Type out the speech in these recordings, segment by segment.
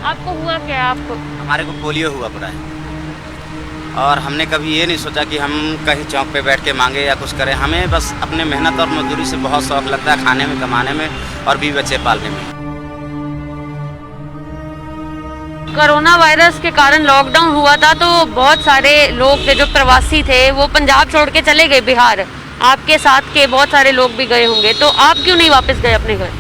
आपको हुआ क्या? आपको हमारे को पोलियो हुआ पड़ा है और हमने कभी ये नहीं सोचा कि हम कहीं चौक पे बैठ के मांगे या कुछ करें। हमें बस अपने मेहनत और मजदूरी से बहुत शौक लगता है खाने में, कमाने में और बीवी बच्चे पालने में। कोरोना वायरस के कारण लॉकडाउन हुआ था तो बहुत सारे लोग थे जो प्रवासी थे वो पंजाब छोड़ के चले गए बिहार। आपके साथ के बहुत सारे लोग भी गए होंगे, तो आप क्यों नहीं वापस गए अपने घर?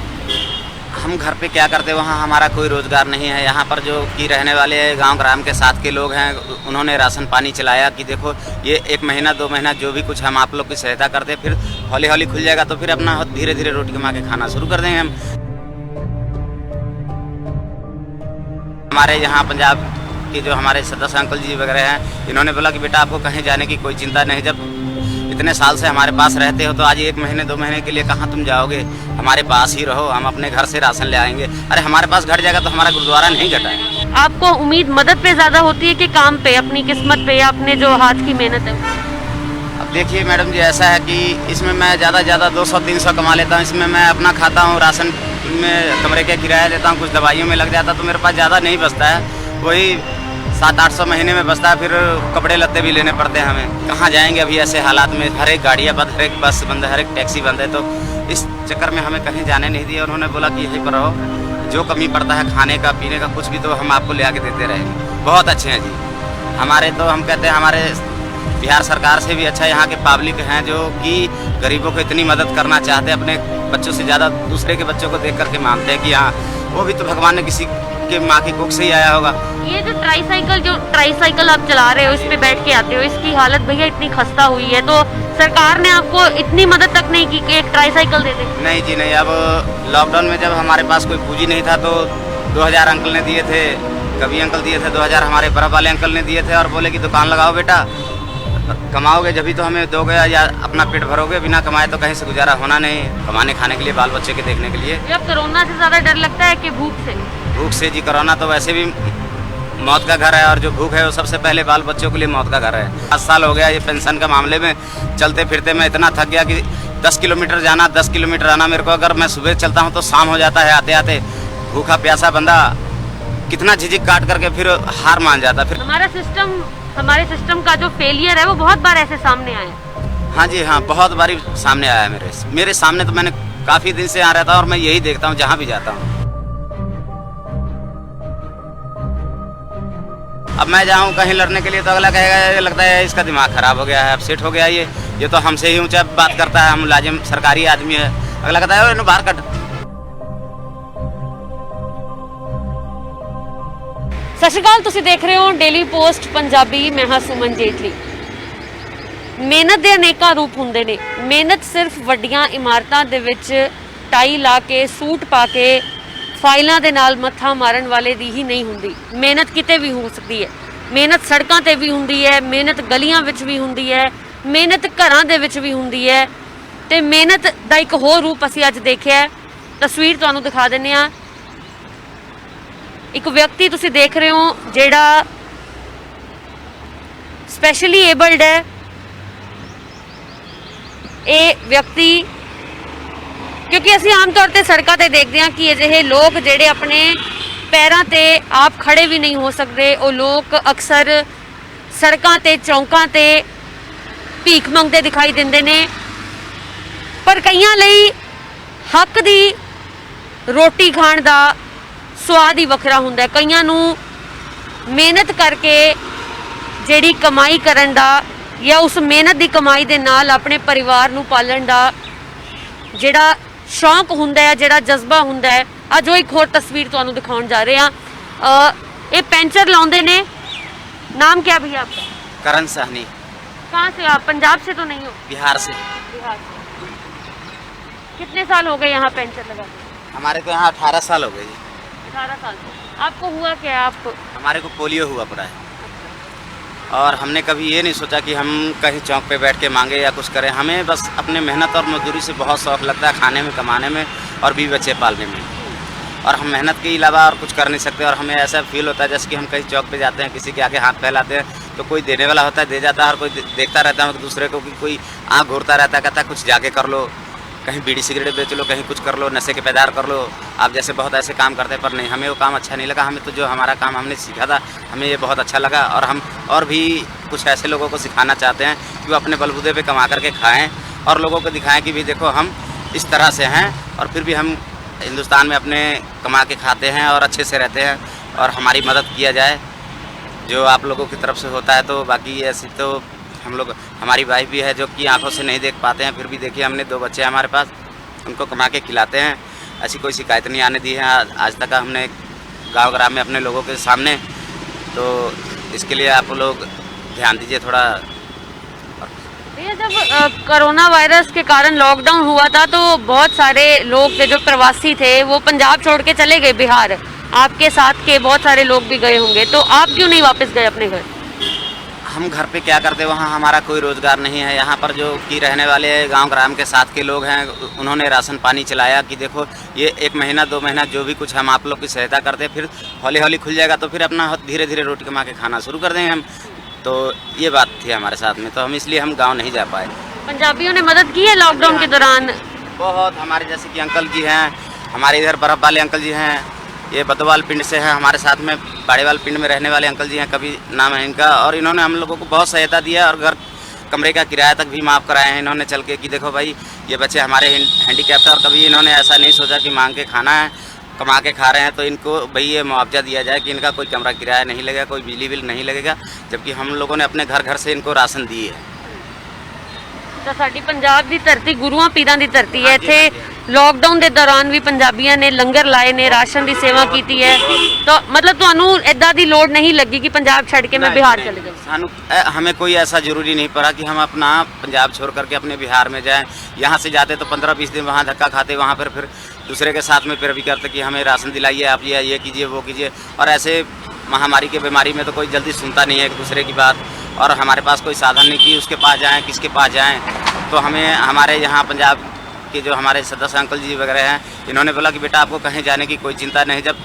हम घर पे क्या करते, वहाँ हमारा कोई रोज़गार नहीं है। यहाँ पर जो कि रहने वाले गांव ग्राम के साथ के लोग हैं, उन्होंने राशन पानी चलाया कि देखो ये 1 महीना 2 महीना जो भी कुछ हम आप लोग की सहायता करते, फिर हौली हौली खुल जाएगा तो फिर अपना धीरे धीरे रोटी कमा के खाना शुरू कर देंगे हम। हमारे यहाँ पंजाब के जो हमारे सदस्य अंकल जी वगैरह हैं, इन्होंने बोला कि बेटा आपको कहीं जाने की कोई चिंता नहीं, जब इतने साल से हमारे पास रहते हो तो आज 1 महीने 2 महीने के लिए कहाँ तुम जाओगे, हमारे पास ही रहो, हम अपने घर से राशन ले आएंगे। अरे हमारे पास घट जाएगा तो हमारा गुरुद्वारा नहीं घटा है। आपको उम्मीद मदद पे ज्यादा होती है कि काम पे, अपनी किस्मत पे या अपने जो हाथ की मेहनत है? अब देखिए मैडम जी, ऐसा है कि इसमें मैं ज़्यादा 200-300 कमा लेता हूँ। इसमें मैं अपना खाता हूँ, राशन में कमरे का किराया देता हूँ, कुछ दवाइयों में लग जाता तो मेरे पास ज़्यादा नहीं बचता है। वही 700-800 महीने में बचता है, फिर कपड़े लत्ते भी लेने पड़ते हैं हमें। कहाँ जाएंगे अभी ऐसे हालात में? हर एक गाड़ियाँ बंद, हर एक बस बंद है, हर एक टैक्सी बंद है। तो इस चक्कर में हमें कहीं जाने नहीं दिया। उन्होंने बोला कि यहीं पर रहो, जो कमी पड़ता है खाने का पीने का कुछ भी तो हम आपको ले आके देते रहेंगे। बहुत अच्छे हैं जी हमारे, तो हम कहते हैं हमारे बिहार सरकार से भी अच्छा यहाँ के पब्लिक हैं जो कि गरीबों को इतनी मदद करना चाहते हैं। अपने बच्चों से ज़्यादा दूसरे के बच्चों को देख करके मानते हैं कि हाँ वो भी तो भगवान ने किसी के माँ की कोख से ही आया होगा। ये जो ट्राईसाइकिल आप चला रहे हो, इस पे बैठ के आते हो, इसकी हालत भैया इतनी खस्ता हुई है, तो सरकार ने आपको इतनी मदद तक नहीं की कि एक ट्राईसाइकिल दे दे? नहीं जी नहीं। अब लॉकडाउन में जब हमारे पास कोई पूंजी नहीं था तो 2000 अंकल ने दिए थे, कभी अंकल दिए थे 2000, हमारे बर्फ वाले अंकल ने दिए थे और बोले कि दुकान लगाओ बेटा, कमाओगे जब भी तो हमें दोगे या अपना पेट भरोगे, बिना कमाए तो कहीं से गुजारा होना नहीं। कमाने खाने के लिए, बाल बच्चे के देखने के लिए। अब कोरोना से ज्यादा डर लगता है कि भूख से? भूख से जी, कोरोना तो वैसे भी मौत का घर है और जो भूख है वो सबसे पहले बाल बच्चों के लिए मौत का घर है। 5 साल हो गया ये पेंशन का मामले में चलते फिरते मैं इतना थक गया कि 10 किलोमीटर जाना 10 किलोमीटर आना मेरे को। अगर मैं सुबह चलता हूँ तो शाम हो जाता है आते आते। भूखा प्यासा बंदा कितना झिझक काट करके फिर हार मान जाता। फिर हमारे सिस्टम का जो फेलियर है वो बहुत बार ऐसे सामने आया। हाँ जी हाँ, बहुत बारी सामने आया है मेरे सामने। तो मैंने काफ़ी दिन से आ रहा था और मैं यही देखता हूँ जहाँ भी जाता हूँ। अब मैं जाऊँ कहीं लड़ने के लिए तो अगला कहेगा, ये लगता है इसका दिमाग खराब हो गया है, अपसेट हो गया ये तो हमसे ही ऊंचा बात करता है, हम लाजिम सरकारी आदमी है। अगला कहता है बाहर कट। ਸਤਿ ਸ਼੍ਰੀ ਅਕਾਲ, ਤੁਸੀਂ ਦੇਖ ਰਹੇ ਹੋ ਡੇਲੀ ਪੋਸਟ ਪੰਜਾਬੀ। ਮੈਂ ਹਾਂ ਸੁਮਨ ਜੇਤਲੀ। ਮਿਹਨਤ ਦੇ ਅਨੇਕਾਂ ਰੂਪ ਹੁੰਦੇ ਨੇ। ਮਿਹਨਤ ਸਿਰਫ ਵੱਡੀਆਂ ਇਮਾਰਤਾਂ ਦੇ ਵਿੱਚ ਟਾਈ ਲਾ ਕੇ, ਸੂਟ ਪਾ ਕੇ, ਫਾਈਲਾਂ ਦੇ ਨਾਲ ਮੱਥਾ ਮਾਰਨ ਵਾਲੇ ਦੀ ਹੀ ਨਹੀਂ ਹੁੰਦੀ। ਮਿਹਨਤ ਕਿਤੇ ਵੀ ਹੋ ਸਕਦੀ ਹੈ। ਮਿਹਨਤ ਸੜਕਾਂ ਤੇ ਵੀ ਹੁੰਦੀ ਹੈ, ਮਿਹਨਤ ਗਲੀਆਂ ਵਿੱਚ ਵੀ ਹੁੰਦੀ ਹੈ, ਮਿਹਨਤ ਘਰਾਂ ਦੇ ਵਿੱਚ ਵੀ ਹੁੰਦੀ ਹੈ। ਤੇ ਮਿਹਨਤ ਦਾ ਇੱਕ ਹੋਰ ਰੂਪ ਅਸੀਂ ਅੱਜ ਦੇਖਿਆ। ਤਸਵੀਰ ਤੁਹਾਨੂੰ ਦਿਖਾ ਦਿੰਦੇ ਹਾਂ। ਇੱਕ ਵਿਅਕਤੀ ਤੁਸੀਂ ਦੇਖ ਰਹੇ ਹੋ ਜਿਹੜਾ ਸਪੈਸ਼ਲੀ ਏਬਲਡ ਹੈ। ਇਹ ਵਿਅਕਤੀ, ਕਿਉਂਕਿ ਅਸੀਂ ਆਮ ਤੌਰ ਤੇ ਸੜਕਾਂ ਤੇ ਦੇਖਦੇ ਹਾਂ ਕਿ ਅਜਿਹੇ ਲੋਕ ਜਿਹੜੇ ਆਪਣੇ ਪੈਰਾਂ ਤੇ ਆਪ ਖੜੇ ਵੀ ਨਹੀਂ ਹੋ ਸਕਦੇ, ਉਹ ਲੋਕ ਅਕਸਰ ਸੜਕਾਂ ਤੇ ਚੌਂਕਾਂ ਤੇ ਭੀਖ ਮੰਗਦੇ ਦਿਖਾਈ ਦਿੰਦੇ ਨੇ। ਪਰ ਕਈਆਂ ਲਈ ਹੱਕ ਦੀ ਰੋਟੀ ਖਾਣ ਦਾ स्वाद ही वखरा हुंदा है। कईयां नूं मेहनत करके जिहड़ी कमाई करन दा या उस मेहनत दी कमाई दे नाल अपने परिवार नूं पालन दा जिहड़ा शौक हुंदा है, जिहड़ा जज्बा हुंदा है। अज वो एक होर तस्वीर तुहानूं दिखाउण जा रहे हां। ये पेंचर लाउंदे ने। नाम क्या भैया आपका? करण साहनी। कहाँ से आप? पंजाब से तो नहीं हो? बिहार से। बिहार से। कितने साल हो गए यहाँ पेंचर लगा? हमारे को यहाँ 18 साल हो गए जी। 18 साल से। आपको हुआ क्या? आपको? हमारे को पोलियो हुआ पड़ा है और हमने कभी ये नहीं सोचा कि हम कहीं चौक पे बैठ के मांगे या कुछ करें। हमें बस अपने मेहनत और मजदूरी से बहुत शौक लगता है खाने में, कमाने में और बीवी बच्चे पालने में। और हम मेहनत के अलावा और कुछ कर नहीं सकते। और हमें ऐसा फील होता है जैसे कि हम कहीं चौक पे जाते हैं, किसी के आगे हाथ फैलाते हैं तो कोई देने वाला होता है, दे जाता है, और कोई देखता रहता है दूसरे को कि कोई आँख घूरता रहता है, कहता है कुछ जाके कर लो, कहीं बीड़ी सिगरेट बेच लो, कहीं कुछ कर लो, नशे के पैदार कर लो। आप जैसे बहुत ऐसे काम करते हैं, पर नहीं, हमें वो काम अच्छा नहीं लगा। हमें तो जो हमारा काम हमने सीखा था, हमें ये बहुत अच्छा लगा। और हम और भी कुछ ऐसे लोगों को सिखाना चाहते हैं कि वो अपने बलबूते पे कमा करके खाएं और लोगों को दिखाएं कि भी देखो हम इस तरह से हैं और फिर भी हम हिंदुस्तान में अपने कमा के खाते हैं और अच्छे से रहते हैं और हमारी मदद किया जाए जो आप लोगों की तरफ से होता है। तो बाकी ऐसी तो हम लोग, हमारी वाइफ भी है जो कि आंखों से नहीं देख पाते हैं, फिर भी देखिए हमने 2 बच्चे हमारे पास, उनको कमा के खिलाते हैं। ऐसी कोई शिकायत नहीं आने दी है आज तक हमने गांव ग्राम में अपने लोगों के सामने। तो इसके लिए आप लोग ध्यान दीजिए थोड़ा। भैया जब कोरोना वायरस के कारण लॉकडाउन हुआ था तो बहुत सारे लोग थे जो प्रवासी थे वो पंजाब छोड़ के चले गए बिहार, आपके साथ के बहुत सारे लोग भी गए होंगे, तो आप क्यों नहीं वापस गए अपने घर? हम घर पे क्या करते, वहाँ हमारा कोई रोज़गार नहीं है। यहाँ पर जो कि रहने वाले गांव ग्राम के साथ के लोग हैं, उन्होंने राशन पानी चलाया कि देखो ये 1 महीना 2 महीना जो भी कुछ हम आप लोग की सहायता करते हैं, फिर हौली हौली खुल जाएगा तो फिर अपना धीरे धीरे रोटी कमा के खाना शुरू कर देंगे हम। तो ये बात थी हमारे साथ में, तो हम इसलिए हम गाँव नहीं जा पाए। पंजाबियों ने मदद की है लॉकडाउन के दौरान? बहुत, हमारे जैसे कि अंकल जी हैं, हमारे इधर बर्फ वाले अंकल जी हैं, ये बदवाल पिंड से हैं हमारे साथ में, बाड़ेवाल पिंड में रहने वाले अंकल जी हैं, कभी नाम है इनका, और इन्होंने हम लोगों को बहुत सहायता दिया और घर कमरे का किराया तक भी माफ़ कराए हैं इन्होंने चल के कि देखो भाई ये बच्चे हमारे हैंडीकैप्ट है और कभी इन्होंने ऐसा नहीं सोचा कि मांग के खाना है, कमा के खा रहे हैं तो इनको भाई ये मुआवजा दिया जाए कि इनका कोई कमरा किराया नहीं लगेगा, कोई बिजली बिल नहीं लगेगा, जबकि हम लोगों ने अपने घर घर से इनको राशन दी है। ਤਾਂ ਸਾਡੀ ਪੰਜਾਬ ਦੀ ਧਰਤੀ ਗੁਰੂਆਂ ਪੀਰਾਂ ਦੀ ਧਰਤੀ ਹੈ। ਇੱਥੇ ਲੋਕਡਾਊਨ ਦੇ ਦੌਰਾਨ ਵੀ ਪੰਜਾਬੀਆਂ ਨੇ ਲੰਗਰ ਲਾਏ ਨੇ, ਰਾਸ਼ਨ ਦੀ ਸੇਵਾ ਕੀਤੀ ਹੈ। ਤਾਂ मतलब ਤੁਹਾਨੂੰ ਇਦਾਂ ਦੀ ਲੋੜ नहीं लगी कि पंजाब छोड़ के मैं बिहार चले जाऊँ? सानू हमें कोई ऐसा ज़रूरी नहीं पड़ा कि हम अपना पंजाब छोड़ करके अपने बिहार में जाएं। यहाँ से जाते तो 15-20 दिन वहाँ धक्का खाते, वहाँ पर फिर दूसरे के साथ में फिर भी करते कि हमें राशन दिलाइए, आप ये कीजिए वो कीजिए। और ऐसे महामारी के बीमारी में तो कोई जल्दी सुनता नहीं है एक दूसरे की बात, और हमारे पास कोई साधन नहीं कि उसके पास जाएं, किसके पास जाएं। तो हमें हमारे यहाँ पंजाब के जो हमारे सदस्य अंकल जी वगैरह हैं, इन्होंने बोला कि बेटा आपको कहीं जाने की कोई चिंता नहीं, जब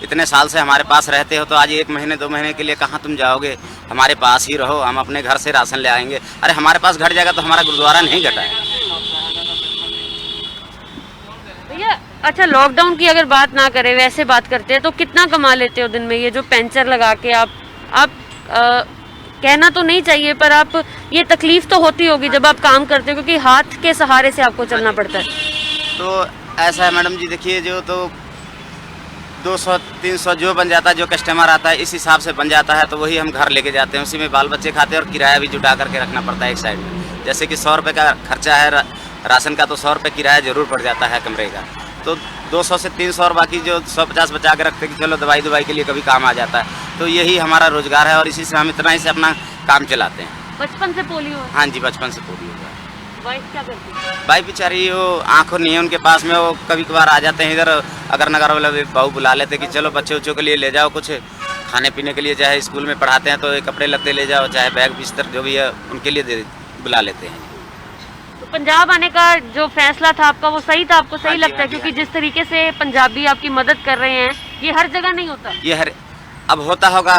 इतने साल से हमारे पास रहते हो तो आज 1 महीने 2 महीने के लिए कहाँ तुम जाओगे, हमारे पास ही रहो, हम अपने घर से राशन ले आएंगे। अरे हमारे पास घट जाएगा तो हमारा गुरुद्वारा नहीं घटा है। भैया अच्छा, लॉकडाउन की अगर बात ना करें, वैसे बात करते हैं तो कितना कमा लेते हो दिन में? ये जो पेंचर लगा के आप कहना तो नहीं चाहिए पर आप, ये तकलीफ तो होती होगी जब आप काम करते हो क्योंकि हाथ के सहारे से आपको चलना पड़ता है। तो ऐसा है मैडम जी, देखिए जो तो 200-300 जो बन जाता है, जो कस्टमर आता है इस हिसाब से बन जाता है, तो वही हम घर लेके जाते हैं, उसी में बाल बच्चे खाते हैं और किराया भी जुटा करके रखना पड़ता है एक साइड में। जैसे कि 100 रुपये का खर्चा है राशन का, तो 100 रुपये किराया ज़रूर पड़ जाता है कमरे का, तो 200 से 300 और बाकी जो 150 बचा के रखते कि चलो दवाई के लिए कभी काम आ जाता है। तो यही हमारा रोज़गार है और इसी से हम इतना ही से अपना काम चलाते हैं। बचपन से पोलियो? हाँ जी, बचपन से पोलियो हुआ है। वाइफ क्या करती है? भाई बेचारी वो आँखों नहीं है उनके पास में, वो कभी कभार आ जाते हैं इधर, अगर नगर वाले बहू बुला लेते कि चलो बच्चे उच्चों के लिए ले जाओ, कुछ खाने पीने के लिए, चाहे स्कूल में पढ़ाते हैं तो कपड़े लत्ते ले जाओ, चाहे बैग बिस्तर जो भी है उनके लिए बुला लेते हैं। तो पंजाब आने का जो फैसला था आपका वो सही था? आपको सही लगता है? क्योंकि जिस तरीके से पंजाबी आपकी मदद कर रहे हैं ये हर जगह नहीं होता। ये अब होता होगा,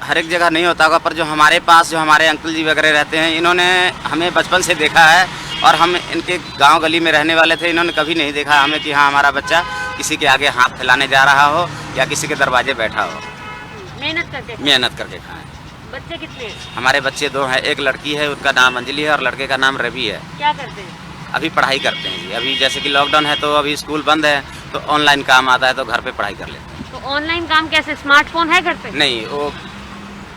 हर एक जगह नहीं होता होगा, पर जो हमारे पास जो हमारे अंकल जी वगैरह रहते हैं, इन्होंने हमें बचपन से देखा है और हम इनके गांव गली में रहने वाले थे, इन्होंने कभी नहीं देखा हमें कि हाँ हमारा बच्चा किसी के आगे हाथ फैलाने जा रहा हो या किसी के दरवाजे बैठा हो। मेहनत करके खाएं। बच्चे कितने हैं? हमारे बच्चे 2 हैं, एक लड़की है उसका नाम अंजलि है और लड़के का नाम रवि है। क्या करते हैं? अभी पढ़ाई करते हैं जी। अभी जैसे कि लॉकडाउन है तो अभी स्कूल बंद है, तो ऑनलाइन काम आता है तो घर पे पढ़ाई कर लेते हैं। तो ऑनलाइन काम कैसे? स्मार्टफोन है घर पे? नहीं, वो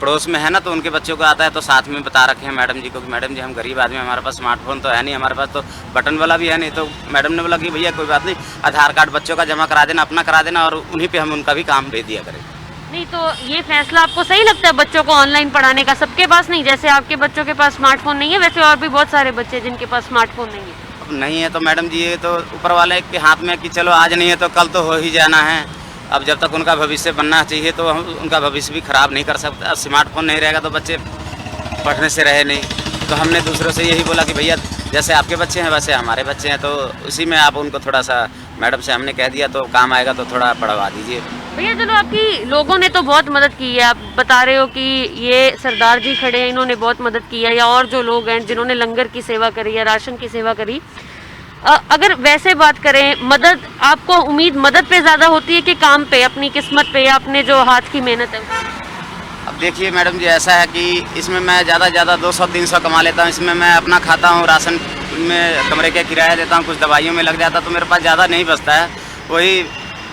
पड़ोस में है ना, तो उनके बच्चों को आता है तो साथ में बता रखे हैं मैडम जी को कि मैडम जी हम गरीब आदमी, हमारे पास स्मार्टफोन तो है नहीं, हमारे पास तो बटन वाला भी है नहीं। तो मैडम ने बोला कि भैया कोई बात नहीं, आधार कार्ड बच्चों का जमा करा देना, अपना करा देना और उन्हीं पे हम उनका भी काम भेज दिया करें। नहीं तो ये फैसला आपको सही लगता है बच्चों को ऑनलाइन पढ़ाने का? सबके पास नहीं, जैसे आपके बच्चों के पास स्मार्टफोन नहीं है, वैसे और भी बहुत सारे बच्चे जिनके पास स्मार्टफोन नहीं है। अब नहीं है तो मैडम जी ये तो ऊपर वाले के हाथ में कि चलो आज नहीं है तो कल तो हो ही जाना है। अब जब तक उनका भविष्य बनना चाहिए तो हम उनका भविष्य भी खराब नहीं कर सकते। स्मार्टफोन नहीं रहेगा तो बच्चे पढ़ने से रहे नहीं। तो हमने दूसरों से यही बोला कि भैया जैसे आपके बच्चे हैं वैसे हमारे बच्चे हैं, तो उसी में आप उनको थोड़ा सा, मैडम से हमने कह दिया तो काम आएगा तो थोड़ा पढ़वा दीजिए। भैया चलो आपकी लोगों ने तो बहुत मदद की है, आप बता रहे हो कि ये सरदार जी खड़े हैं इन्होंने बहुत मदद की है, या और जो लोग हैं जिन्होंने लंगर की सेवा करी या राशन की सेवा करी, अगर वैसे बात करें, मदद आपको उम्मीद मदद पे ज़्यादा होती है कि काम पे, अपनी किस्मत पे या अपने जो हाथ की मेहनत है? अब देखिए मैडम जी, ऐसा है कि इसमें मैं ज़्यादा से ज़्यादा 200-300 कमा लेता हूँ। इसमें मैं अपना खाता हूँ, राशन में कमरे का किराया देता हूँ, कुछ दवाइयों में लग जाता, तो मेरे पास ज़्यादा नहीं बचता है। वही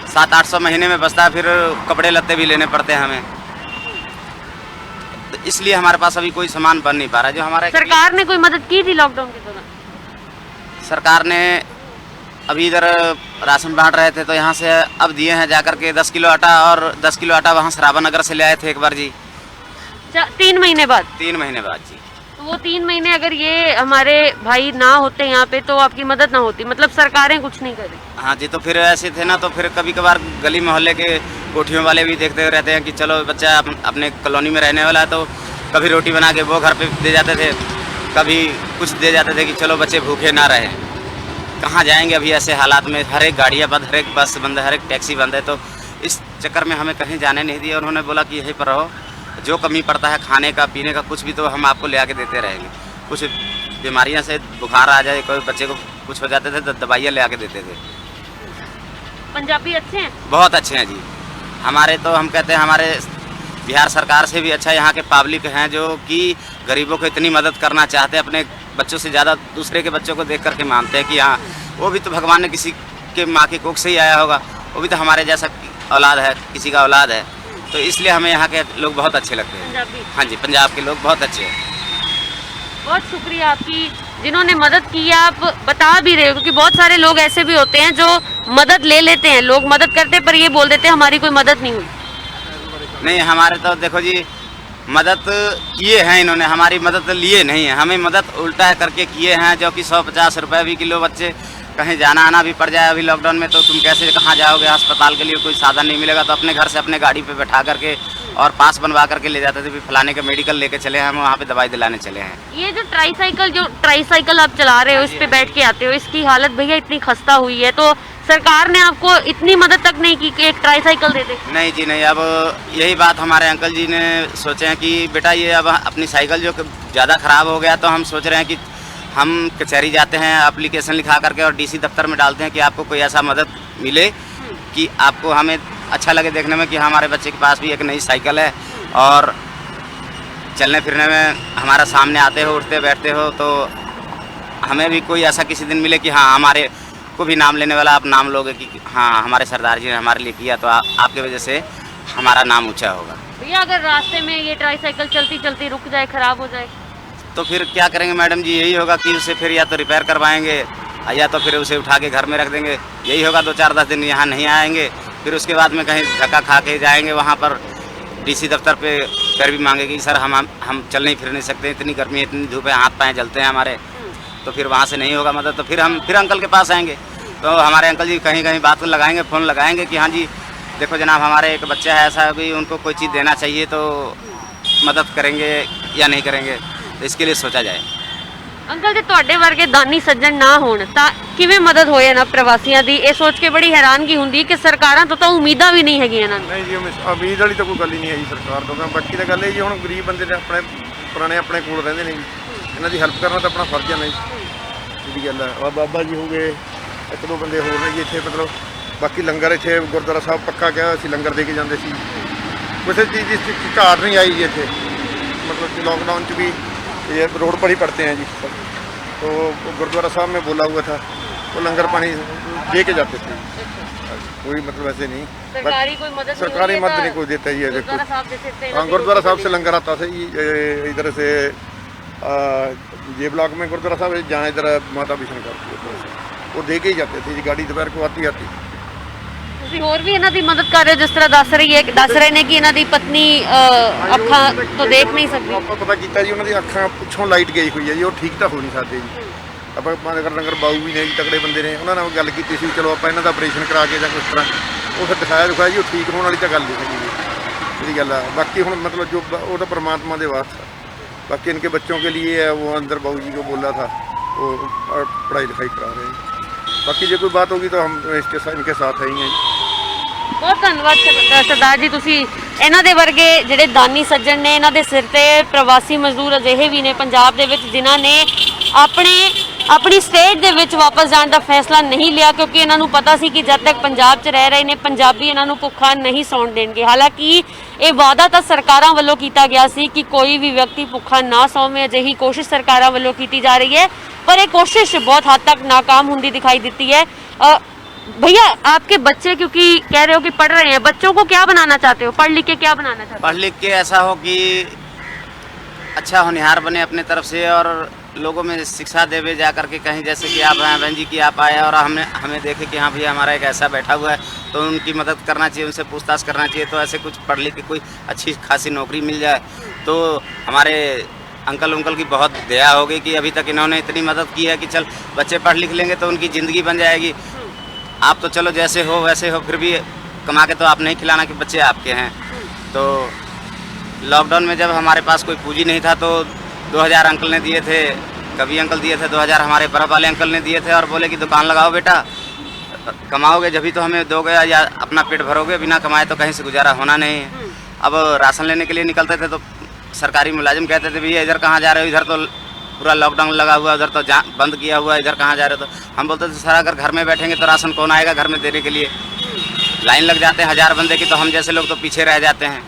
700-800 महीने में बचता है, फिर कपड़े लत्ते भी लेने पड़ते हैं हमें। तो इसलिए हमारे पास अभी कोई सामान बन नहीं पा रहा है। जो हमारा सरकार ने कोई मदद की थी लॉकडाउन के दौरान? सरकार ने अभी इधर राशन बांट रहे थे, तो यहाँ से अब दिए हैं जाकर के 10 किलो आटा, और 10 किलो आटा वहाँ सराबा नगर से ले आए थे एक बार जी। 3 महीने बाद? 3 महीने बाद जी। तो वो 3 महीने अगर ये हमारे भाई ना होते यहाँ पे तो आपकी मदद ना होती, मतलब सरकारें कुछ नहीं करी? हाँ जी, तो फिर ऐसे थे ना, तो फिर कभी कभार गली मोहल्ले के कोठियों वाले भी देखते रहते हैं कि चलो बच्चा अपने कॉलोनी में रहने वाला है, तो कभी रोटी बना के वो घर पे दे जाते थे, कभी कुछ दे जाते थे कि चलो बच्चे भूखे ना रहे। कहाँ जाएंगे अभी ऐसे हालात में? हर एक गाड़ियाँ बंद, हर एक बस बंद है, हर एक टैक्सी बंद है। तो इस चक्कर में हमें कहीं जाने नहीं दिया। उन्होंने बोला कि यहीं पर रहो, जो कमी पड़ता है खाने का पीने का कुछ भी तो हम आपको ले आके देते रहेंगे। कुछ बीमारियां से बुखार आ जाए, कोई बच्चे को कुछ हो जाते थे तो दवाइयाँ ले आके देते थे। पंजाबी अच्छे हैं? बहुत अच्छे हैं जी। हमारे तो हम कहते हैं हमारे बिहार सरकार से भी अच्छा यहाँ के पब्लिक हैं, जो कि गरीबों को इतनी मदद करना चाहते हैं। अपने बच्चों से ज़्यादा दूसरे के बच्चों को देख करके मानते हैं कि हाँ, वो भी तो भगवान ने किसी के माँ की कोख से ही आया होगा, वो भी तो हमारे जैसा औलाद है, किसी का औलाद है। तो इसलिए हमें यहाँ के लोग बहुत अच्छे लगते हैं। पंजाबी? हाँ जी, पंजाब के लोग बहुत अच्छे हैं। बहुत शुक्रिया आपकी, जिन्होंने मदद की है। आप बता भी रहे हो, क्योंकि बहुत सारे लोग ऐसे भी होते हैं जो मदद ले लेते हैं, लोग मदद करते हैं पर ये बोल देते हैं हमारी कोई मदद नहीं हुई। नहीं, हमारे तो देखो जी, मदद किए हैं इन्होंने, हमारी मदद लिए नहीं है। हमें मदद उल्टा करके किए हैं, जो कि 150 रुपये भी किलो। बच्चे कहीं जाना आना भी पड़ जाए अभी लॉकडाउन में, तो तुम कैसे कहाँ जाओगे? अस्पताल के लिए कोई साधन नहीं मिलेगा, तो अपने घर से अपने गाड़ी पे बैठा करके और पास बनवा करके ले जाते थे। फिर फलाने के मेडिकल लेके चले हैं, हम वहाँ पे दवाई दिलाने चले हैं। ये जो ट्राईसाइकिल आप चला रहे हो, इस पे बैठ के आते हो, इसकी हालत भैया इतनी खस्ता हुई है, तो सरकार ने आपको इतनी मदद तक नहीं की कि एक ट्राईसाइकिल दे दे? नहीं जी नहीं। अब यही बात हमारे अंकल जी ने सोचे हैं कि बेटा ये अब अपनी साइकिल जो ज़्यादा ख़राब हो गया, तो हम सोच रहे हैं कि हम कचहरी जाते हैं, एप्लीकेशन लिखा करके और डीसी दफ्तर में डालते हैं कि आपको कोई ऐसा मदद मिले कि आपको हमें अच्छा लगे देखने में कि हमारे बच्चे के पास भी एक नई साइकिल है, और चलने फिरने में हमारा सामने आते हो, उठते बैठते हो, तो हमें भी कोई ऐसा किसी दिन मिले कि हाँ, हमारे को भी नाम लेने वाला आप नाम लोगे कि हाँ, हमारे सरदार जी ने हमारे लिए किया, तो आपके वजह से हमारा नाम ऊँचा होगा। भैया अगर रास्ते में ये ट्राईसाइकिल चलती चलती रुक जाए, खराब हो जाए, तो फिर क्या करेंगे मैडम जी? यही होगा कि उसे फिर या तो रिपेयर करवाएंगे, या तो फिर उसे उठा के घर में रख देंगे। यही होगा, 2-4-10 दिन यहाँ नहीं आएंगे, फिर उसके बाद में कहीं धक्का खा के जाएंगे वहाँ पर डीसी दफ्तर पे, फिर भी मांगेगी सर हम चल नहीं फिर नहीं सकते, इतनी गर्मी है, इतनी धूप है, हाथ पाँव जलते हैं हमारे। तो फिर वहाँ से नहीं होगा मदद, तो फिर हम फिर अंकल के पास आएंगे। तो हमारे अंकल जी कहीं कहीं बात लगाएंगे, फ़ोन लगाएंगे कि हाँ जी देखो जनाब, हमारे एक बच्चा है ऐसा, भी उनको कोई चीज़ देना चाहिए, तो मदद करेंगे या नहीं करेंगे, तो इसके लिए सोचा जाए। ਅੰਕਲ ਜੇ ਤੁਹਾਡੇ ਵਰਗੇ ਦਾਨੀ ਸੱਜਣ ਨਾ ਹੋਣ ਤਾਂ ਕਿਵੇਂ ਮਦਦ ਹੋਏ ਨਾ ਪ੍ਰਵਾਸੀਆਂ ਦੀ? ਇਹ ਸੋਚ ਕੇ ਬੜੀ ਹੈਰਾਨਗੀ ਹੁੰਦੀ ਕਿ ਸਰਕਾਰਾਂ ਤੋਂ ਤਾਂ ਉਮੀਦਾਂ ਵੀ ਨਹੀਂ ਹੈਗੀਆਂ ਇਹਨਾਂ ਨੂੰ। ਨਹੀਂ ਜੀ, ਉਮੀਦ ਵਾਲੀ ਤਾਂ ਕੋਈ ਗੱਲ ਹੀ ਨਹੀਂ ਹੈ ਜੀ ਸਰਕਾਰ ਤੋਂ। ਬਾਕੀ ਤਾਂ ਗੱਲ ਇਹ ਜੀ, ਹੁਣ ਗਰੀਬ ਬੰਦੇ ਨੇ ਆਪਣੇ ਪੁਰਾਣੇ ਆਪਣੇ ਕੋਲ ਰਹਿੰਦੇ ਨੇ ਜੀ, ਇਹਨਾਂ ਦੀ ਹੈਲਪ ਕਰਨਾ ਤਾਂ ਆਪਣਾ ਫਰਜ਼ ਹੈ ਨਾ ਜੀ, ਜਿਹੜੀ ਗੱਲ ਹੈ। ਔਰ ਬਾਬਾ ਜੀ ਹੋ ਗਏ, ਇੱਕ ਦੋ ਬੰਦੇ ਹੋਰ ਨੇ ਜੀ ਇੱਥੇ, ਮਤਲਬ ਬਾਕੀ ਲੰਗਰ ਇੱਥੇ ਗੁਰਦੁਆਰਾ ਸਾਹਿਬ ਪੱਕਾ ਕਿਹਾ ਹੋਇਆ ਸੀ, ਲੰਗਰ ਦੇ ਕੇ ਜਾਂਦੇ ਸੀ। ਕਿਸੇ चीज़ की घाट नहीं आई जी इतने, मतलब कि लॉकडाउन भी ये रोड पर ही पड़ते हैं जी, तो गुरुद्वारा साहब में बोला हुआ था, वो लंगर पानी दे के जाते थे, कोई मतलब ऐसे नहीं सरकारी कोई मदद सरकारी मदद नहीं कोई देता ही है। देखो हाँ, गुरुद्वारा साहब से लंगर आता था जी, इधर से ये ब्लॉक में गुरुद्वारा साहब जहाँ इधर माता विष्णु वो दे के ही जाते थे जी, गाड़ी दोपहर को आती ਤੁਸੀਂ ਹੋਰ ਵੀ ਇਹਨਾਂ ਦੀ ਮਦਦ ਕਰ ਰਹੇ ਹੋ, ਜਿਸ ਤਰ੍ਹਾਂ ਦੱਸ ਰਹੇ ਨੇ ਕਿ ਇਹਨਾਂ ਦੀ ਪਤਨੀ ਅੱਖਾਂ ਤੋਂ ਦੇਖ ਨਹੀਂ ਸਕਦੀ। ਆਪਾਂ ਪਤਾ ਕੀਤਾ ਜੀ, ਉਹਨਾਂ ਦੀ ਅੱਖਾਂ ਪਿੱਛੋਂ ਲਾਈਟ ਗਈ ਹੋਈ ਹੈ ਜੀ, ਉਹ ਠੀਕ ਤਾਂ ਹੋ ਨਹੀਂ ਸਕਦੇ ਜੀ। ਆਪਾਂ ਲੰਗਰ ਬਾਊ ਵੀ ਨੇ ਜੀ, ਤਕੜੇ ਬੰਦੇ ਨੇ, ਉਹਨਾਂ ਨਾਲ ਗੱਲ ਕੀਤੀ ਸੀ, ਚਲੋ ਆਪਾਂ ਇਹਨਾਂ ਦਾ ਆਪਰੇਸ਼ਨ ਕਰਾ ਕੇ ਜਾਂ ਕਿਸ ਤਰ੍ਹਾਂ, ਉਹ ਫਿਰ ਦਿਖਾਇਆ ਜੀ, ਉਹ ਠੀਕ ਹੋਣ ਵਾਲੀ ਤਾਂ ਗੱਲ ਨਹੀਂ ਹੈਗੀ ਜੀ, ਜਿਹੜੀ ਗੱਲ ਆ। ਬਾਕੀ ਹੁਣ मतलब जो वो तो परमात्मा के वास्ते, बाकी इनके बच्चों के लिए है, वो अंदर बाबू जी को बोला था, वो पढ़ाई लिखाई करा रहे हैं। बाकी जो कोई बात होगी तो हम इनके साथ है ही हैं। ਬਹੁਤ ਧੰਨਵਾਦ ਸਰਦਾਰ ਜੀ, ਤੁਸੀਂ ਇਹਨਾਂ ਦੇ ਵਰਗੇ ਜਿਹੜੇ ਦਾਨੀ ਸੱਜਣ ਨੇ, ਇਹਨਾਂ ਦੇ ਸਿਰ ਤੇ ਪ੍ਰਵਾਸੀ ਮਜ਼ਦੂਰ ਅਜਿਹੇ ਵੀ ਨੇ ਪੰਜਾਬ ਦੇ ਵਿੱਚ ਜਿਨ੍ਹਾਂ ਨੇ ਆਪਣੇ ਆਪਣੀ ਸਟੇਟ ਦੇ ਵਿੱਚ ਵਾਪਸ ਜਾਣ ਦਾ ਫੈਸਲਾ ਨਹੀਂ ਲਿਆ ਕਿਉਂਕਿ ਇਹਨਾਂ ਨੂੰ ਪਤਾ ਸੀ ਕਿ ਜਦ ਤੱਕ ਪੰਜਾਬ 'ਚ ਰਹਿ ਰਹੇ ਨੇ ਪੰਜਾਬੀ ਇਹਨਾਂ ਨੂੰ ਭੁੱਖਾ ਨਹੀਂ ਸੌਣ ਦੇਣਗੇ। ਹਾਲਾਂਕਿ ਇਹ ਵਾਅਦਾ ਤਾਂ ਸਰਕਾਰਾਂ ਵੱਲੋਂ ਕੀਤਾ ਗਿਆ ਸੀ ਕਿ ਕੋਈ ਵੀ ਵਿਅਕਤੀ ਭੁੱਖਾ ਨਾ ਸੌਵੇ, ਅਜਿਹੀ ਕੋਸ਼ਿਸ਼ ਸਰਕਾਰਾਂ ਵੱਲੋਂ ਕੀਤੀ ਜਾ ਰਹੀ है, पर ये कोशिश बहुत हद तक नाकाम होती दिखाई देती है। भैया आपके बच्चे क्योंकि कह रहे हो कि पढ़ रहे हैं, बच्चों को क्या बनाना चाहते हो, पढ़ लिख के क्या बनाना चाहते हो? पढ़ लिख के ऐसा हो कि अच्छा होनहार बने अपने तरफ से और लोगों में शिक्षा देवे जा करके कहीं, जैसे कि आप हैं बहन जी कि आप आए और हमें देखे कि हाँ भैया हमारा एक ऐसा बैठा हुआ है तो उनकी मदद करना चाहिए, उनसे पूछताछ करना चाहिए। तो ऐसे कुछ पढ़ लिख के कोई अच्छी खासी नौकरी मिल जाए तो हमारे अंकल उंकल की बहुत दया हो गई कि अभी तक इन्होंने इतनी मदद की है कि चल बच्चे पढ़ लिख लेंगे तो उनकी ज़िंदगी बन जाएगी। आप तो चलो जैसे हो वैसे हो, फिर भी कमा के तो आप नहीं खिलाना कि बच्चे आपके हैं। तो लॉकडाउन में जब हमारे पास कोई पूंजी नहीं था तो 2000 अंकल ने दिए थे, कभी अंकल दिए थे 2000, हमारे बर्फ वाले अंकल ने दिए थे और बोले कि दुकान लगाओ बेटा, कमाओगे जब भी तो हमें दोगे या अपना पेट भरोगे, बिना कमाए तो कहीं से गुजारा होना नहीं है। अब राशन लेने के लिए निकलते थे तो सरकारी मुलाजिम कहते थे भैया इधर कहाँ जा रहे हो, इधर तो पूरा लॉकडाउन लगा हुआ, उधर तो बंद किया हुआ, इधर कहाँ जा रहे हो। तो हम बोलते थे सर अगर घर में बैठेंगे तो राशन कौन आएगा घर में देने के लिए, लाइन लग जाते हैं 1000 बंदे की, तो हम जैसे लोग तो पीछे रह जाते हैं।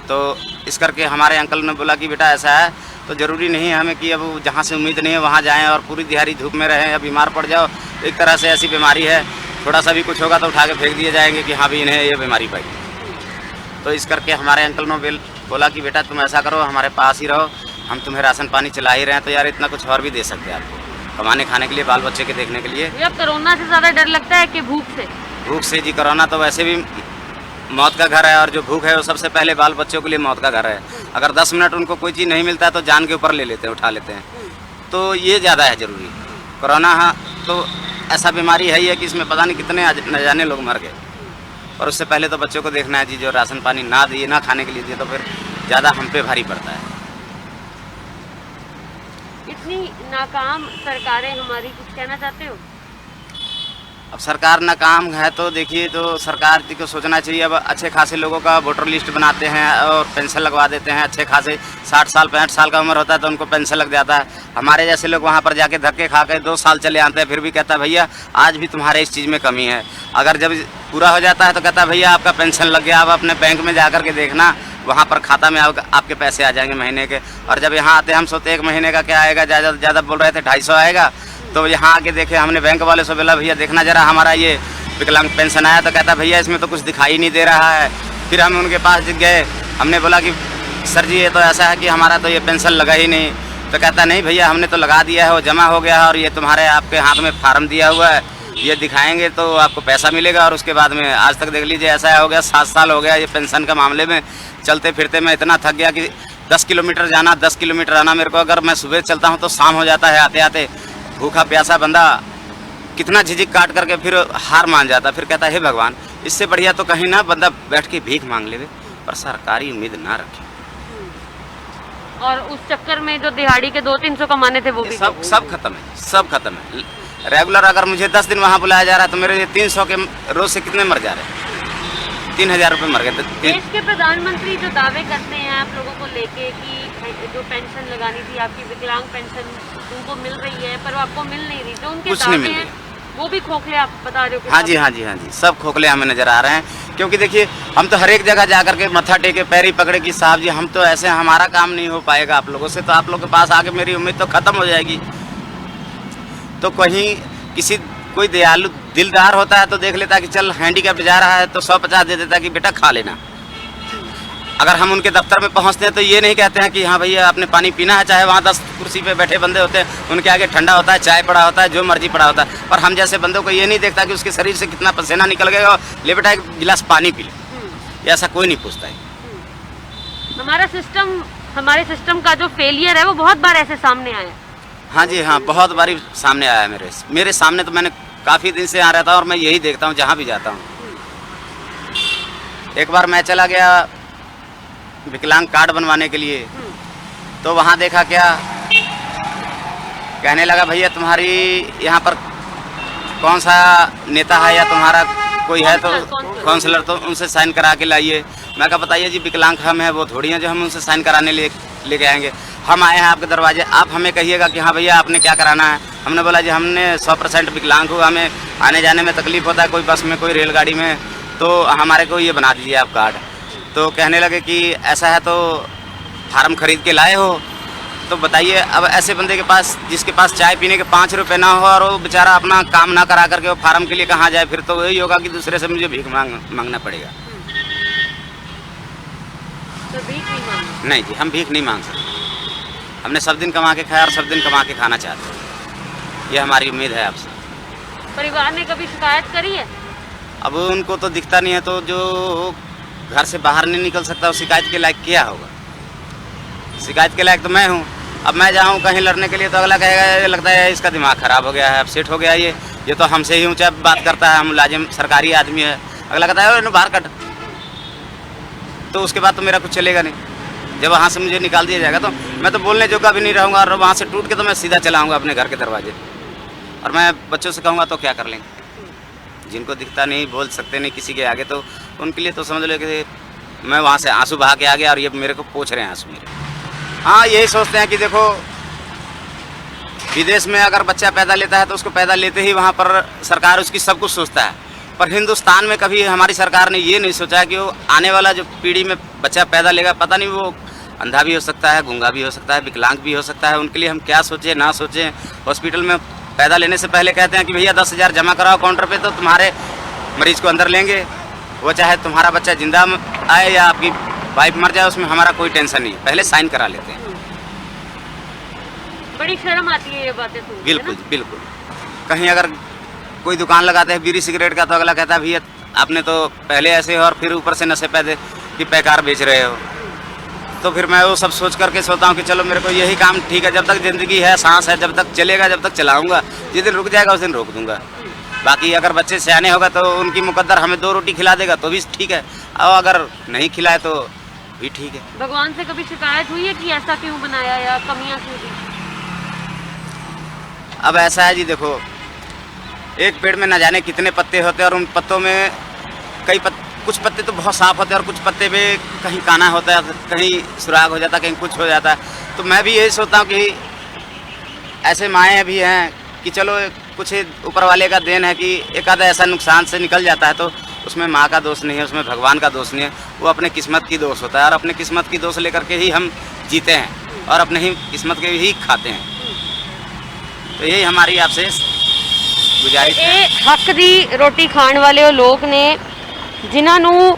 तो इस करके हमारे अंकल ने बोला कि बेटा ऐसा है तो ज़रूरी नहीं है हमें कि अब जहाँ से उम्मीद नहीं है वहाँ जाएँ और पूरी दिहाड़ी धूप में रहें या बीमार पड़ जाओ। एक तरह से ऐसी बीमारी है, थोड़ा सा भी कुछ होगा तो उठा के फेंक दिए जाएंगे कि हाँ भी इन्हें ये बीमारी पाई। तो इस करके हमारे अंकल ने बोला कि बेटा तुम ऐसा करो हमारे पास ही रहो, हम तुम्हें राशन पानी चला ही रहे हैं तो यार इतना कुछ और भी दे सकते हैं आपको कमाने खाने के लिए, बाल बच्चे के देखने के लिए। अब कोरोना से ज़्यादा डर लगता है कि भूख से? भूख से जी, कोरोना तो वैसे भी मौत का घर है और जो भूख है वो सबसे पहले बाल बच्चों के लिए मौत का घर है। अगर 10 मिनट उनको कोई चीज़ नहीं मिलता है तो जान के ऊपर ले लेते हैं, उठा लेते हैं। तो ये ज़्यादा है ज़रूरी। कोरोना हाँ तो ऐसा बीमारी है ही है कि इसमें पता नहीं कितने न जाने लोग मर गए, और उससे पहले तो बच्चों को देखना है जी, जो राशन पानी ना दिए ना खाने के लिए दिए तो फिर ज़्यादा हम पे भारी पड़ता है। इतनी नाकाम सरकारें हमारी, कुछ कहना चाहते हो? अब सरकार नाकाम है तो देखिए, तो सरकार को सोचना चाहिए। अब अच्छे खासे लोगों का वोटर लिस्ट बनाते हैं और पेंशन लगवा देते हैं, अच्छे खासे 60 साल 65 साल का उम्र होता है तो उनको पेंशन लग जाता है। हमारे जैसे लोग वहाँ पर जाके धक्के खा के 2 साल चले आते हैं, फिर भी कहता है भैया आज भी तुम्हारे इस चीज़ में कमी है। अगर जब पूरा हो जाता है तो कहता है भैया आपका पेंशन लग गया, आप अपने बैंक में जा कर के देखना, वहाँ पर खाता में आपके पैसे आ जाएंगे महीने के। और जब यहाँ आते हम सोचते 1 महीने का क्या आएगा, ज़्यादा बोल रहे थे 250 आएगा, तो यहाँ आके देखे हमने बैंक वाले से बोला भैया देखना जरा हमारा ये विकलांग पेंशन आया, तो कहता भैया इसमें तो कुछ दिखाई नहीं दे रहा है। फिर हम उनके पास गए, हमने बोला कि सर जी ये तो ऐसा है कि हमारा तो ये पेंशन लगा ही नहीं। तो कहता नहीं भैया हमने तो लगा दिया है, वो जमा हो गया है और ये तुम्हारे आपके हाथ में फार्म दिया हुआ है, ये दिखाएंगे तो आपको पैसा मिलेगा। और उसके बाद में आज तक देख लीजिए ऐसा हो गया 7 साल हो गया ये पेंशन का मामले में। चलते फिरते मैं इतना थक गया कि 10 किलोमीटर जाना 10 किलोमीटर आना मेरे को, अगर मैं सुबह चलता हूँ तो शाम हो जाता है आते आते। भूखा प्यासा बंदा कितना झिझक काट करके फिर हार मान जाता, फिर कहता है हे भगवान इससे बढ़िया तो कहीं ना बंदा बैठ के भीख मांग ले, पर सरकारी उम्मीद ना रखे। और उस चक्कर में जो दिहाड़ी के 200-300 कमाने थे वो भी सब खत्म है, सब खत्म है। रेगुलर अगर मुझे 10 दिन वहाँ बुलाया जा रहा है तो मेरे 300 के रोज से कितने मर जा रहे हैं, 3000 रुपये मर गए। देश के प्रधानमंत्री जो दावे करते हैं आप लोगों को लेके कि जो पेंशन लगानी थी आपकी विकलांग पेंशन उनको मिल रही है, पर वो आपको मिल नहीं रही, जो उनके दावे हैं वो भी खोखले आप बता रहे हो? हाँ जी हाँ जी हाँ जी, सब खोखले हमें नजर आ रहे हैं। क्योंकि देखिए हम तो हर एक जगह जा करके मत्था टेके पैरी पकड़े कि साहब जी हम तो ऐसे हमारा काम नहीं हो पाएगा आप लोगों से, तो आप लोगों के पास आके मेरी उम्मीद तो खत्म हो जाएगी। तो कहीं किसी कोई दयालु दिलदार होता है तो देख लेता है कि चल हैंडीकैप जा रहा है तो 150 दे देता है कि बेटा खा लेना। अगर हम उनके दफ्तर में पहुंचते हैं तो ये नहीं कहते हैं कि हाँ भैया आपने पानी पीना है, चाहे वहाँ 10 कुर्सी पे बैठे बंदे होते हैं उनके आगे ठंडा होता है, चाय पड़ा होता है, जो मर्जी पड़ा होता है, पर हम जैसे बंदों को ये नहीं देखता कि उसके शरीर से कितना पसीना निकल गया, ले बेटा एक गिलास पानी पी ले, ऐसा कोई नहीं पूछता है। हमारे सिस्टम का जो फेलियर है वो बहुत बार ऐसे सामने आया है। हाँ जी हाँ, बहुत बारी सामने आया है मेरे सामने, तो मैंने काफ़ी दिन से आ रहा था और मैं यही देखता हूँ जहाँ भी जाता हूँ। एक बार मैं चला गया विकलांग कार्ड बनवाने के लिए, तो वहाँ देखा क्या कहने लगा भैया तुम्हारी यहाँ पर कौन सा नेता है या तुम्हारा कोई है तो काउंसलर, तो उनसे साइन करा के लाइए। मैं कहा बताइए जी विकलांग हम हैं वो थोड़ी हैं जो हम उनसे साइन कराने लेके आएंगे। हम आए हैं आपके दरवाजे, आप हमें कहिएगा कि हाँ भैया आपने क्या कराना है, हमने बोला जी हमने 100% विकलांग हुआ, हमें आने जाने में तकलीफ होता है, कोई बस में कोई रेलगाड़ी में, तो हमारे को ये बना दीजिए आप कार्ड। तो कहने लगे कि ऐसा है तो फार्म खरीद के लाए हो, तो बताइए अब ऐसे बंदे के पास, जिसके पास चाय पीने के 5 रुपये ना हो और वो बेचारा अपना काम ना करा करके वो फार्म के लिए कहाँ जाए, फिर तो वही होगा कि दूसरे से मुझे भीख मांगना पड़ेगा। तो भीख नहीं मांगी? नहीं जी, हम भीख नहीं मांग सकते। हमने सब दिन कमा के खाया और सब दिन कमा के खाना चाहते हैं, ये हमारी उम्मीद है आपसे। परिवार ने कभी शिकायत करी है? अब उनको तो दिखता नहीं है, तो जो घर से बाहर नहीं निकल सकता वो शिकायत के लायक क्या होगा? शिकायत के लायक तो मैं हूँ। अब मैं जाऊँ कहीं लड़ने के लिए तो अगला कहेगा ये लगता है इसका दिमाग ख़राब हो गया है, अपसेट हो गया ये तो हमसे ही ऊँचा बात करता है, हम मुलाजिम सरकारी आदमी है। अगला कहता है इन्हें बाहर कट, तो उसके बाद तो मेरा कुछ चलेगा नहीं। जब वहाँ से मुझे निकाल दिया जाएगा तो मैं तो बोलने जोगा भी नहीं रहूँगा, और वहाँ से टूट के तो मैं सीधा चलाऊँगा अपने घर के दरवाजे, और मैं बच्चों से कहूँगा तो क्या कर लेंगे? जिनको दिखता नहीं, बोल सकते नहीं किसी के आगे, तो उनके लिए तो समझ लो कि मैं वहाँ से आंसू बहा के आ गया और ये मेरे को पोंछ रहे हैं आंसू मेरे। हाँ, यही सोचते हैं कि देखो विदेश में अगर बच्चा पैदा लेता है तो उसको पैदा लेते ही वहाँ पर सरकार उसकी सब कुछ सोचता है, पर हिंदुस्तान में कभी हमारी सरकार ने ये नहीं सोचा कि वो आने वाला जो पीढ़ी में बच्चा पैदा लेगा, पता नहीं वो अंधा भी हो सकता है, गूंगा भी हो सकता है, विकलांग भी हो सकता है, उनके लिए हम क्या सोचें ना सोचें। हॉस्पिटल में पैदा लेने से पहले कहते हैं कि भैया 10,000 जमा कराओ काउंटर पे, तो तुम्हारे मरीज को अंदर लेंगे, वो चाहे तुम्हारा बच्चा जिंदा आए या आपकी वाइफ मर जाए, उसमें हमारा कोई टेंशन नहीं, पहले साइन करा लेते हैं। बड़ी शर्म आती है ये बातें सुन के, बिल्कुल बिल्कुल। कहीं अगर कोई दुकान लगाते हैं बीड़ी सिगरेट का, तो अगला कहता है भैया आपने तो पहले ऐसे हो और फिर ऊपर से नशे पैदे की पैकार बेच रहे हो। तो फिर मैं वो सब सोच करके सोचता हूँ कि चलो मेरे को यही काम ठीक है, जब तक ज़िंदगी है, सांस है, जब तक चलेगा जब तक चलाऊँगा, जिस दिन रुक जाएगा उस दिन रोक दूँगा। बाकी अगर बच्चे सियाने होगा तो उनकी मुकद्दर हमें 2 रोटी खिला देगा तो भी ठीक है, और अगर नहीं खिलाए तो भी ठीक है। भगवान से कभी शिकायत हुई है कि ऐसा क्यों बनाया या कमियां क्यों दी? अब ऐसा है जी, देखो एक पेड़ में न जाने कितने पत्ते होते हैं, और उन पत्तों में कुछ पत्ते तो बहुत साफ होते हैं और कुछ पत्ते में कहीं काना होता है, कहीं सुराग हो जाता है, कहीं कुछ हो जाता है। तो मैं भी यही सोचता हूँ कि ऐसे माएँ भी हैं कि चलो कुछ ऊपर वाले का देन है कि एक आधा ऐसा नुकसान से निकल जाता है, तो उसमें माँ का दोष नहीं है, उसमें भगवान का दोष नहीं है, वो अपने किस्मत की दोष होता है, और अपने किस्मत की दोष लेकर के ही हम जीते हैं और अपने ही किस्मत के ही खाते हैं। तो यही हमारी आपसे गुजारिश है। ਇਹ ਹੱਕ ਦੀ ਰੋਟੀ ਖਾਣ ਵਾਲੇ ਉਹ ਲੋਕ ਨੇ ਜਿਨ੍ਹਾਂ ਨੂੰ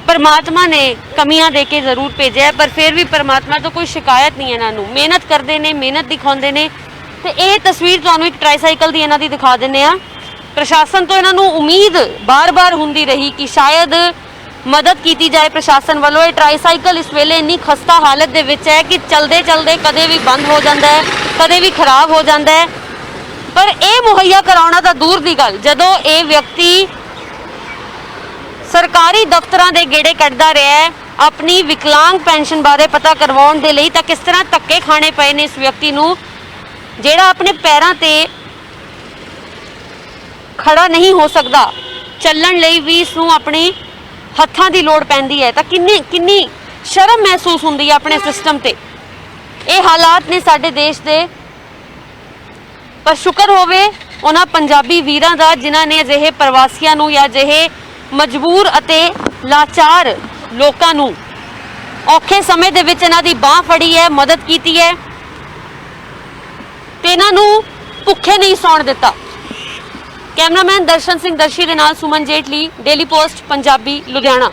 परमात्मा ने कमियां दे के जरूर भेजा है, पर फिर भी परमात्मा तो कोई शिकायत नहीं है। इन्हों मेहनत करते हैं, मेहनत दिखाते हैं। तो ये तस्वीर तुहानू एक ट्राईसाइकिल दी इन्हां दी दिखा दिंदे आ। प्रशासन तो इन्हों उम्मीद बार बार होंदी रही कि शायद मदद की जाए प्रशासन वालों। ये ट्राईसाइकिल इस वेले इन्नी खस्ता हालत दे विच है कि चलते चलते कदे भी बंद हो जाता है, कदे भी खराब हो जाता है। पर यह मुहैया कराना तो दूर की गल, जदों ये व्यक्ति सरकारी दफ्तरां दे गेड़े कटदा रहा है अपनी विकलांग पेंशन बारे पता करवाउण दे लई, तां किस तरह धक्के खाने पए ने इस व्यक्ति नूं जिहड़ा अपने पैरां ते खड़ा नहीं हो सकदा, चलण लई भी इसनूं अपनी हत्थां दी लोड़ पैंदी है। तां किन्नी शर्म महसूस हुंदी है अपने सिस्टम ते। ये हालात ने साडे देश दे, पर शुक्र होवे उन्हां पंजाबी वीरां दा जिन्हां ने अजिहे प्रवासियां नूं या अजिहे मजबूर अते लाचार लोकां नूं औखे समय दे विच इन्हां दी बांह फड़ी है, मदद कीती है ते इन्हां नूं भुखे नहीं सौण दिता। कैमरामैन दर्शन सिंह दर्शी दे नाल सुमन जेटली, डेली पोस्ट पंजाबी, लुधियाना।